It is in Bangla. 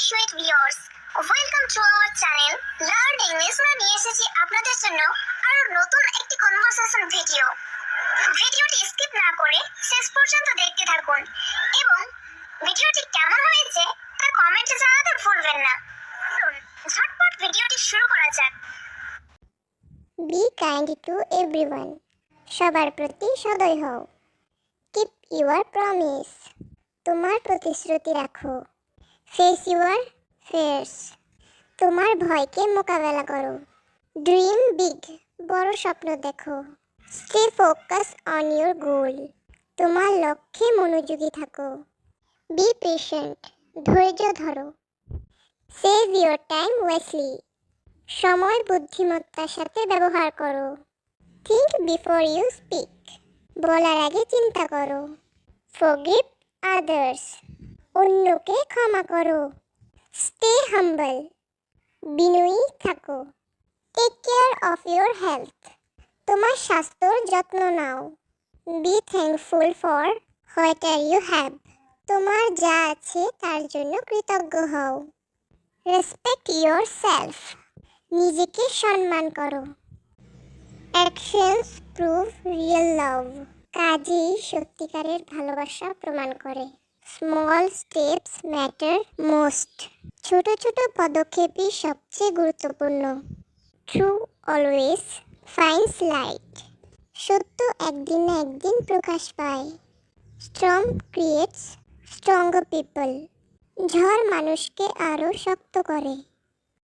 sweet viewers, welcome to our channel Learn English নিয়ে এসেছি আপনাদের জন্য আরো নতুন একটি কনভারসেশন ভিডিও। ভিডিওটি স্কিপ না করে শেষ পর্যন্ত দেখতে থাকুন এবং ভিডিওটি কেমন হয়েছে তা কমেন্টে জানাতে ভুলবেন না। ঝটপট ভিডিওটি শুরু করা যাক। Be kind to everyone. সবার প্রতি সদয় হও। Keep your promise. তোমার প্রতিশ্রুতি রাখো। Face your fears. তোমার ভয়কে মোকাবেলা করো। Dream big. বড় স্বপ্ন দেখো। Stay focused on your goal. তোমার লক্ষ্যে মনোযোগী থাকো। Be patient. ধৈর্য ধরো। Save your time wisely. সময় বুদ্ধিমত্তার সাথে ব্যবহার করো। Think before you speak. বলার আগে চিন্তা করো। Forgive others. অন্যকে ক্ষমা করো। Stay humble. বিনয়ী থাকো। Take care of your health. তোমার স্বাস্থ্যের যত্ন নাও। Be thankful for whatever you have. তোমার যা আছে তার জন্য কৃতজ্ঞ হও। Respect yourself. নিজেকে সম্মান করো। Actions prove real love. কাজই সত্যিকারের ভালোবাসা প্রমাণ করে। Small steps matter most. ছোট ছোট পদক্ষেপই সবচেয়ে গুরুত্বপূর্ণ। True always finds light. সত্য একদিন না একদিন প্রকাশ পায়। Storm creates stronger people. ঝড় মানুষকে আরো শক্ত করে।